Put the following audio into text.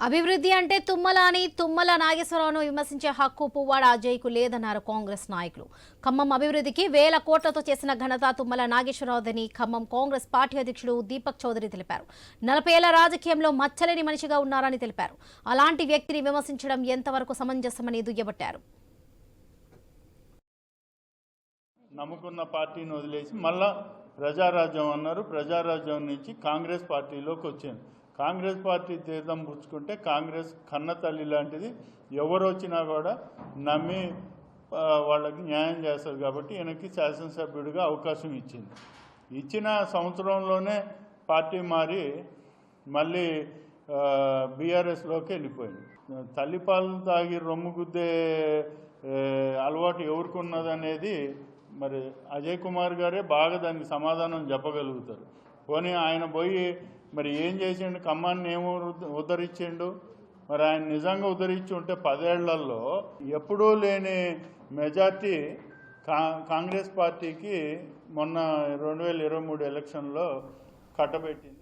అభివృద్ధి అంటే తుమ్మల అని తుమ్మల నాగేశ్వరరావును విమర్శించే హక్కు పువ్వాడ అజయ్కు లేదన్నారు కాంగ్రెస్ నాయకులు. ఖమ్మం అభివృద్ధికి వేల కోట్లతో చేసిన ఘనత తుమ్మల నాగేశ్వరరావుదని ఖమ్మం కాంగ్రెస్ పార్టీ అధ్యక్షుడు దీపక్ చౌదరి తెలిపారు. 40 ఏళ్ల రాజకీయంలో మచ్చలేని మనిషిగా ఉన్నారని తెలిపారు. అలాంటి వ్యక్తిని విమర్శించడం ఎంతవరకు సమంజసమని దుయ్యబట్టారు. నమ్ముకున్న పార్టీని వదిలేసి మళ్ళా ప్రజారాజ్యం అన్నారు. ప్రజారాజ్యం నుంచి కాంగ్రెస్ పార్టీలోకి వచ్చింది. కాంగ్రెస్ పార్టీ తీర్థం పుచ్చుకుంటే కాంగ్రెస్ కన్న తల్లి లాంటిది. ఎవరు వచ్చినా కూడా నమ్మి వాళ్ళకి న్యాయం చేస్తారు కాబట్టి ఈయనకి శాసనసభ్యుడిగా అవకాశం ఇచ్చింది. ఇచ్చిన సంవత్సరంలోనే పార్టీ మారి మళ్ళీ బీఆర్ఎస్లోకి వెళ్ళిపోయింది. తల్లిపాలు తాగి రొమ్ము గుద్దే అలవాటు ఎవరికి ఉన్నదనేది మరి అజయ్ కుమార్ గారే బాగా దానికి సమాధానం చెప్పగలుగుతారు. పోనీ ఆయన పోయి మరి ఏం చేసిండు, ఖమ్మాన్ని ఏమో ఉద్ధరించిండు. మరి ఆయన నిజంగా ఉద్ధరించి ఉంటే 10 ఏళ్లలో ఎప్పుడూ లేని మెజార్టీ కాంగ్రెస్ పార్టీకి మొన్న 2023 ఎలక్షన్లో కట్టబెట్టింది.